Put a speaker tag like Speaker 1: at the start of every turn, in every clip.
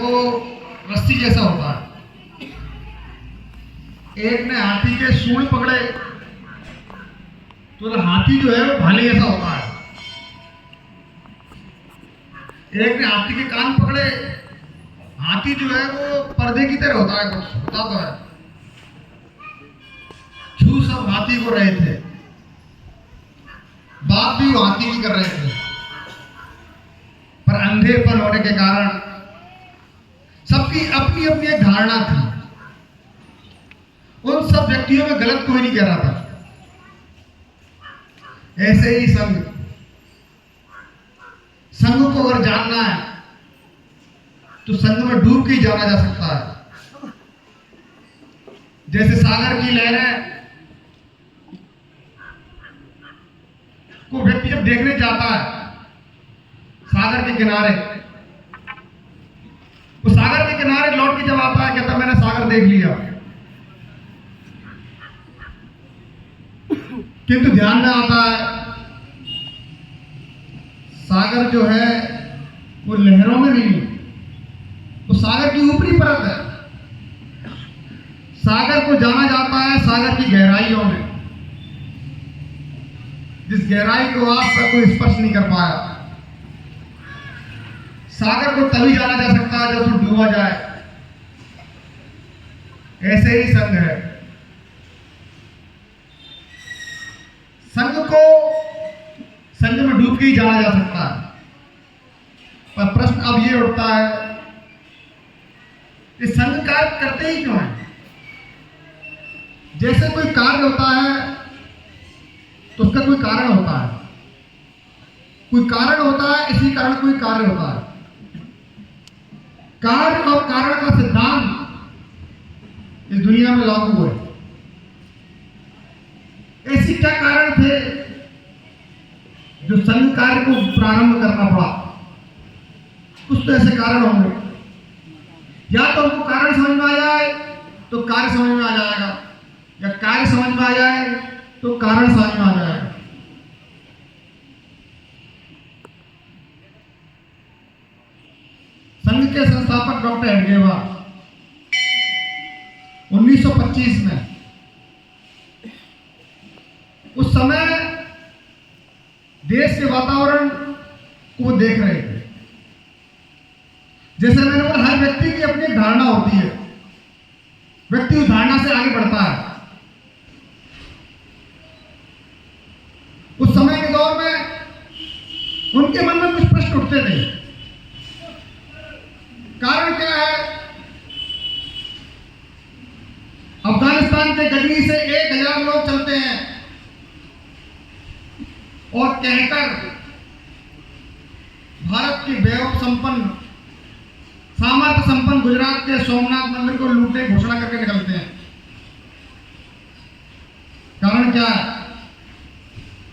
Speaker 1: वो रस्सी जैसा होता है। एक ने हाथी के सूंड पकड़े तो हाथी जो है वो भाले जैसा होता है। एक ने हाथी के कान पकड़े, हाथी जो है वो पर्दे की तरह होता है, कुछ होता तो है। छू सब हाथी को रहे थे, बात भी वो हाथी की कर रहे थे, पर अंधेरपन होने के कारण सबकी अपनी अपनी एक धारणा थी। उन सब व्यक्तियों में गलत कोई नहीं कह रहा था। ऐसे ही संघ को अगर जानना है तो संघ में डूब के ही जाना जा सकता है। जैसे सागर की लहरें को व्यक्ति जब देखने जाता है सागर के किनारे, वो सागर के किनारे लौट के जब आता है कहता मैंने सागर देख लिया, किंतु ध्यान में आता है सागर जो है वो लहरों में नहीं, वो सागर की ऊपरी परत है। सागर को जाना जाता है सागर की गहराइयों में, जिस गहराई को आज तक कोई स्पर्श नहीं कर पाया। सागर को तभी जाना जा सकता है जब वो डूबा जाए। ऐसे ही संघ है। संघ में डूब के ही जाना जा सकता है। पर प्रश्न अब ये उठता है कि संघ कार्य करते ही क्यों है? जैसे कोई कार्य होता है तो उसका कोई कारण होता है, कोई कारण होता है, इसी कारण कोई कार्य होता है। कार्य और कारण का सिद्धांत इस दुनिया में लागू है। ऐसी क्या कारण थे जो संघ कार्य को प्रारंभ करना पड़ा? कुछ तो ऐसे कारण होंगे। या तो हमको कारण समझ में आ जाए तो कार्य समझ में आ जाएगा, या कार्य समझ में आ जाए तो कारण समझ में आ जाएगा। संघ के संस्थापक डॉक्टर हेडगेवार 1925 में, उस समय देश के वातावरण को देख रहे थे। जैसे मैंने बोला, हर व्यक्ति की अपनी एक धारणा होती है, व्यक्ति उस धारणा से आगे बढ़ता है। उस समय के दौर में उनके मन में कुछ प्रश्न उठते थे। कारण क्या है? अफगानिस्तान के गजनी से 1000 लोग चलते हैं और कहकर भारत की वैभव संपन्न, सामर्थ्य संपन्न गुजरात के सोमनाथ मंदिर को लूटने की घोषणा करके निकलते हैं। कारण क्या है?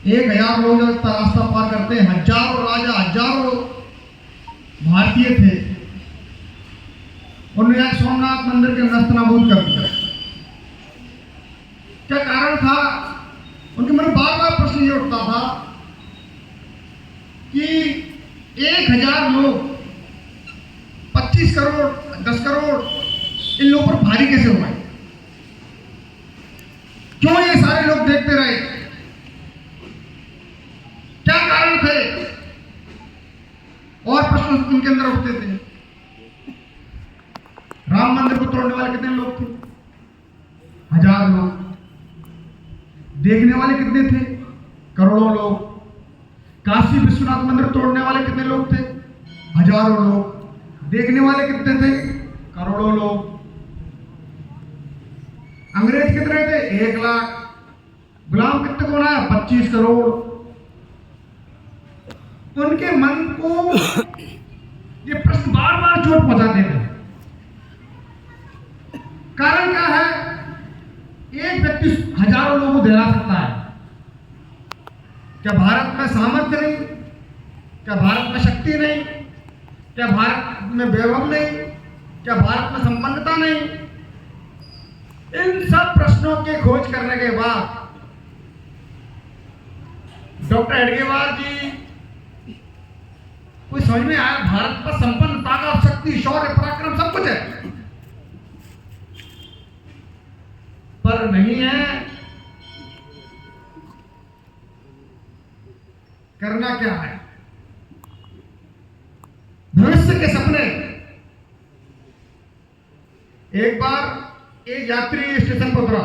Speaker 1: 1000 लोग जब रास्ता पार करते हैं, हजारों राजा, हजारों भारतीय थे, उन्होंने सोमनाथ मंदिर के नस्तनाबूद कर दिया। क्या कारण था? उनके मन में बार बार प्रश्न ये उठता था कि 1000 लोग, 25 करोड़, 10 करोड़, इन लोगों पर भारी कैसे हुए? क्यों ये सारे लोग देखते रहे? क्या कारण थे? और प्रश्न उनके अंदर उठते थे। राम मंदिर को तोड़ने वाले कितने लोग थे? 1000 लोग। देखने वाले कितने थे? करोड़ों लोग। काशी विश्वनाथ मंदिर तोड़ने वाले कितने लोग थे? हजारों लोग। देखने वाले कितने थे? करोड़ों लोग। अंग्रेज कितने थे? 1 लाख। गुलाम कितने को बनाया? 25 करोड़। उनके मन को ये प्रश्न बार बार चोट पहुंचाते थे। कारण क्या है? एक व्यक्ति हजारों लोगों को दिला सकता है। क्या भारत में सामर्थ्य नहीं? क्या भारत में शक्ति नहीं? क्या भारत में वैभव नहीं? क्या भारत में संपन्नता नहीं? इन सब प्रश्नों के खोज करने के बाद डॉक्टर हेडगेवार जी को समझ में आया, भारत पर संपन्नता का, शक्ति, शौर्य, पराक्रम कुछ है, पर नहीं है। करना क्या है? भविष्य के सपने। एक बार एक यात्री स्टेशन पर उतरा,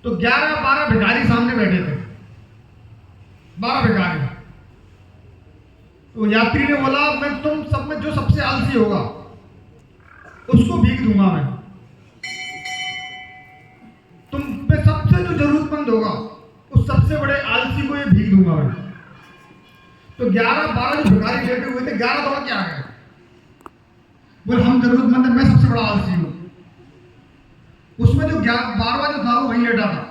Speaker 1: तो 11-12 भिखारी सामने बैठे थे, 12 भिखारी। तो यात्री ने बोला, मैं तुम सब में जो सबसे आलसी होगा उसको भीख दूंगा, मैं तुम पे सबसे जो जरूरतमंद होगा उस सबसे बड़े आलसी को ये भीख दूंगा मैं। तो 11-12 जो भिखारी बैठे हुए थे, 11 दौड़ के आ गए, बोले हम जरूरतमंद है, मैं सबसे बड़ा आलसी हूं। उसमें जो 12वां जो था वो वहीं लेटा था।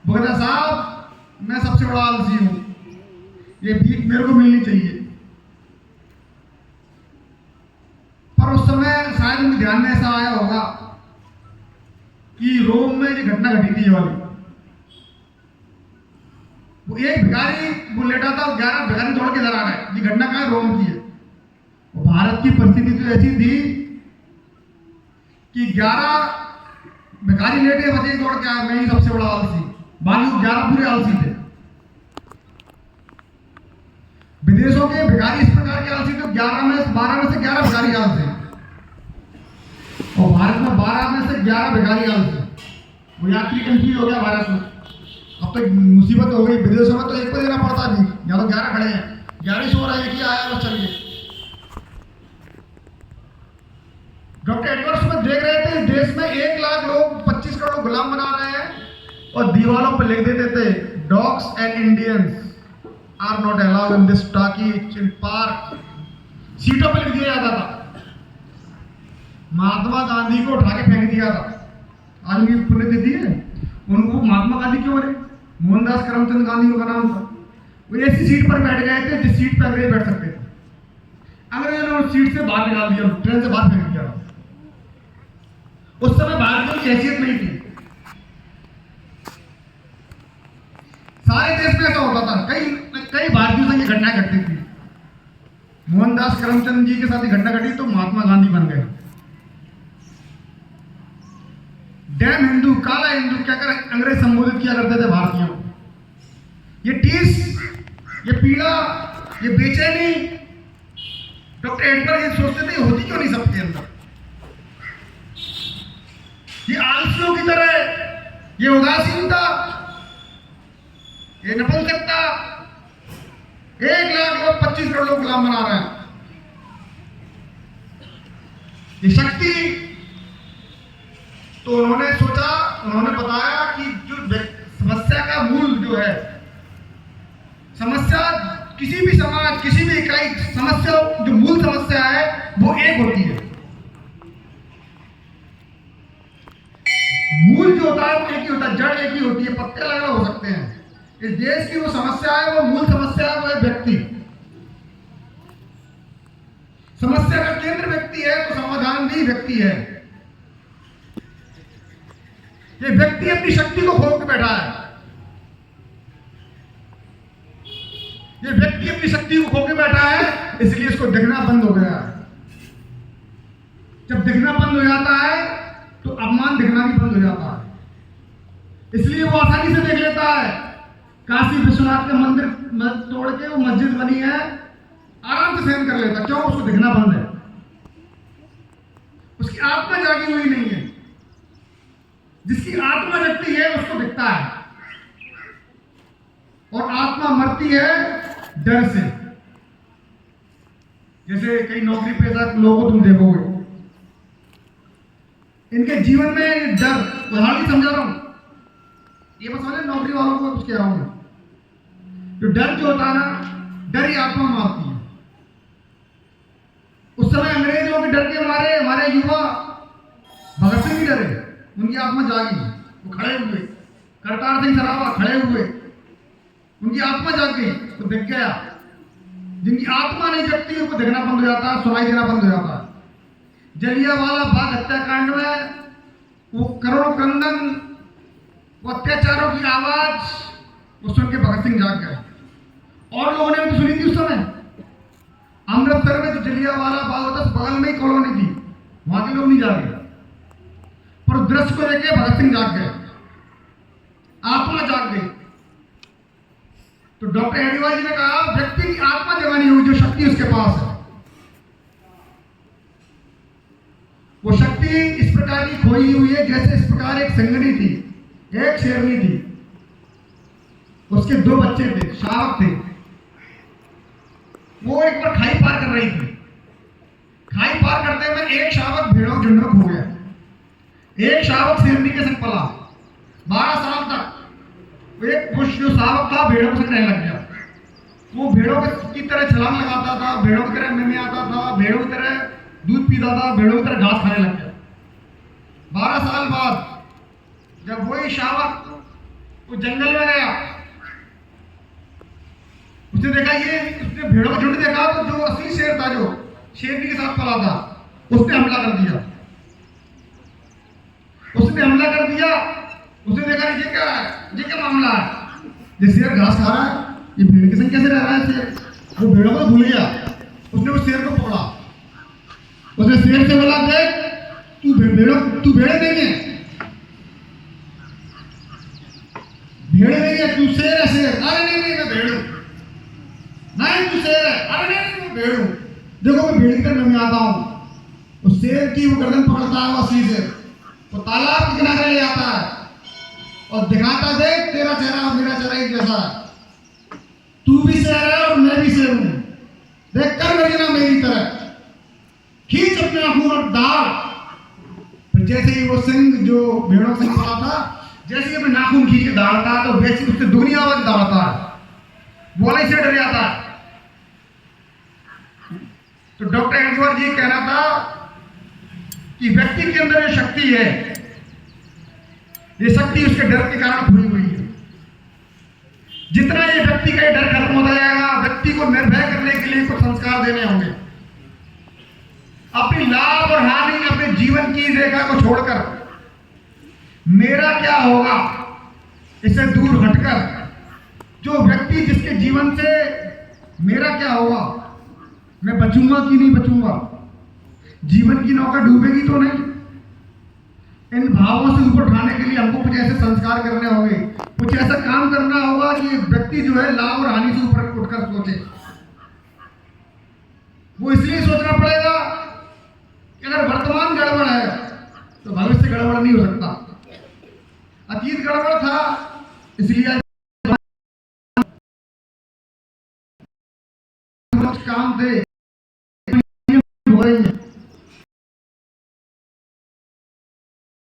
Speaker 1: वो कहता, साहब मैं सबसे बड़ा आलसी हूं, ये भीख मेरे को मिलनी चाहिए। पर उस समय शायद उनके ध्यान में ऐसा आया होगा कि रोम में ये घटना घटी थी वाली। वो एक भिखारी वो लेटा था, 11 भिखारी दौड़ के इधर आ गए, ये घटना कहाँ रोम की है। और भारत की परिस्थिति तो ऐसी थी कि 11 भिखारी लेटे, बचे दौड़ के आए, मैं ही सबसे बड़ा आलसी। बाकी 11 पूरे आलसी थे। विदेशों के भिखारी इस प्रकार के आलसी थे, 12 में से 11 भिखारी आलसी, और भारत में 12 में से 11 भिखारी आलसी। वो यात्री कंफ्यूज हो गया भारत में, अब तो मुसीबत हो गई। विदेशों में तो एक को देना पड़ता नहीं, यहाँ तो 11 खड़े हैं, 11 सो रहा है, एक ही आया बस चलिए। डॉक्टर एडवर्ड स्मिथ देख रहे थे, इस देश में 1 लाख लोग 25 करोड़ गुलाम बना रहे हैं, और दीवारों पर लिख देते थे, dogs and Indians are not allowed in this talkies in park. सीटों पर लिख दिया जाता था। महात्मा गांधी को उठा के फेंक दिया था। आज उनकी पुण्यतिथि है, उनको महात्मा गांधी क्यों बने? मोहनदास करमचंद गांधी उनका नाम था। वो ऐसी सीट पर बैठ गए थे जिस सीट पर अंग्रेज बैठ सकते थे। अंग्रेजों ने उस सीट से बाहर निकाल दिया, ट्रेन से बाहर फेंक दिया। उस समय भारतीयों की हैसियत नहीं थी। सारे देश में ऐसा होता था, कई भारतीयों से ये घटनाएं घटती थी। मोहनदास करमचंद जी के साथ ये घटना घटी तो महात्मा गांधी बन गए। डैम हिंदू, काला हिंदू क्या कर अंग्रेज संबोधित किया करते थे भारतीयों को। ये टीस, ये पीड़ा, ये बेचैनी, डॉक्टर एडवर्ड ये सोचते थे होती क्यों नहीं सबके अंदर। ये आलसियों की तरह, ये उदासीनता, ये नपुंसकता, 1 लाख लोग 25 करोड़ लोग गुलाम बना रहे हैं। ये शक्ति, तो उन्होंने सोचा, उन्होंने बताया कि जो समस्या का मूल जो है, समस्या किसी भी समाज, किसी भी इकाई, समस्या जो मूल समस्या है वो एक होती है। मूल जो होता है वो एक ही होता है, जड़ एक ही होती है, पत्ते अलग अलग हो सकते हैं। इस देश की वो समस्या है, वो मूल समस्या है, वो है व्यक्ति। समस्या का केंद्र व्यक्ति है तो समाधान भी व्यक्ति है। ये व्यक्ति अपनी शक्ति को खो के बैठा है। ये व्यक्ति अपनी शक्ति को खो के बैठा है, इसलिए इसको दिखना बंद हो गया है। जब दिखना बंद हो जाता है तो अपमान दिखना भी बंद हो जाता है। इसलिए वो आसानी से देख लेता है। काशी विश्वनाथ के मंदिर तोड़ के वो मस्जिद बनी है, आराम से सहन कर लेता। क्यों? उसको दिखना बंद है, उसकी आत्मा जागी हुई नहीं है। जिसकी आत्मा जगती है उसको दिखता है, और आत्मा मरती है डर से। जैसे कई नौकरी पेशा लोगों को तुम देखोगे, इनके जीवन में डर, उदाहरण समझा रहा हूं, ये बस समझे, नौकरी वालों को कुछ कह रहा हूं। जो डर जो होता है ना, डर ही आत्मा मारती है। उस समय अंग्रेजों के डर के मारे हमारे युवा भगत सिंह भी डरे, उनकी आत्मा जागी, वो खड़े हुए, करतार सिंह सरावा खड़े हुए, उनकी आत्मा जाग गई, वो दिख गया। जिनकी आत्मा नहीं जगती उनको दिखना बंद हो जाता है, सुनाई देना बंद हो जाता है। जलियांवाला बाग हत्याकांड में वो करोड़ों क्रंदन, वो अत्याचारों की आवाज, वो सुन के भगत सिंह जाग गए। और लोगों ने भी सुनी थी उस समय, जलियांवाला बाग होता, बगल में ही कॉलोनी थी, वहां के लोग नहीं जागे, पर उस दृश्य को देखे भगत सिंह जाग गए, आत्मा जाग गई। तो डॉक्टर एडवाइज ने कहा व्यक्ति की आत्मा जगानी होगी, जो शक्ति उसके पास है। वो शक्ति इस प्रकार की खोई हुई है जैसे इस प्रकार एक सिंगनी थी, एक शेरनी थी, उसके दो बच्चे थे, शावक थे। वो एक बार खाई पार कर रही थी, खाई पार करते हुए एक शावक भेड़ों के झुंड में खो गया, एक शावक शेरनी के संग पला 12 साल तक। एक पुरुष जो शावक था भेड़ों के संग रहने लग गया, वो भेड़ों की तरह छलांग लगाता था, भेड़ों की तरह में आता था, भेड़ों की तरह दूध पीता था, भेड़ों की तरह घास खाने लग गया। 12 साल बाद जब वही शावक वो जंगल में गया, उसने देखा उसने भेड़ों का झुंड देखा, तो जो असली शेर था, जो शेरनी के साथ पला था, उसने हमला कर दिया। उसने देखा ये क्या मामला है, ये शेर घास खा रहा है, ये भेड़ के संग कैसे रह रहा है शेर। वो भेड़ों को भूल गया, उसने उस शेर को पकड़ा, उसने शेर से बोला देख तू भेड़े देंगे, तू शेर है शेर। अरे नहीं मैं भेड़ हूं। नहीं तू शेर है। अरे नहीं मैं भेड़ हूं। देखो मैं भेड़ की तरह में आता हूं। उस शेर की वो गर्दन पकड़ता है, वो असली शेर, वो तालाब के किनारे ले आता है और दिखाता देख तेरा चेहरा और मेरा चेहरा एक जैसा है, तू भी शेर है और मैं भी शेर हूं, देख कर मेरी ना मेरी तरह, खींच अपने आंखों और दाड़। जैसे ही वो सिंह जो भेड़ों से पड़ा था, जैसे ही अपने नाखून खींच के दाड़ता है, तो वैसे उससे दुगनी आवाज दाड़ता है, बोले से डर जाता है। तो डॉक्टर एडवर्ड जी कहना था कि व्यक्ति के अंदर जो शक्ति है, ये शक्ति उसके डर के कारण खोई हुई है। जितना ये व्यक्ति का डर खत्म होता जाएगा, व्यक्ति को निर्भय करने के लिए कुछ संस्कार देने होंगे। अपनी लाभ और हानि, अपने जीवन की रेखा को छोड़कर मेरा क्या होगा इसे दूर हटकर, जो व्यक्ति जिसके जीवन से मेरा क्या होगा, मैं बचूंगा कि नहीं बचूंगा, जीवन की नौका डूबेगी तो नहीं, इन भावों से ऊपर उठाने के लिए हमको कुछ ऐसे संस्कार करने होंगे, कुछ ऐसा काम करना होगा कि व्यक्ति जो है लाभ और हानि से ऊपर उठकर सोचे। वो इसलिए सोचना पड़ेगा कि अगर वर्तमान गड़बड़ है तो भविष्य गड़बड़ नहीं हो सकता। अतीत गड़बड़ था इसलिए काम थे हो रही है,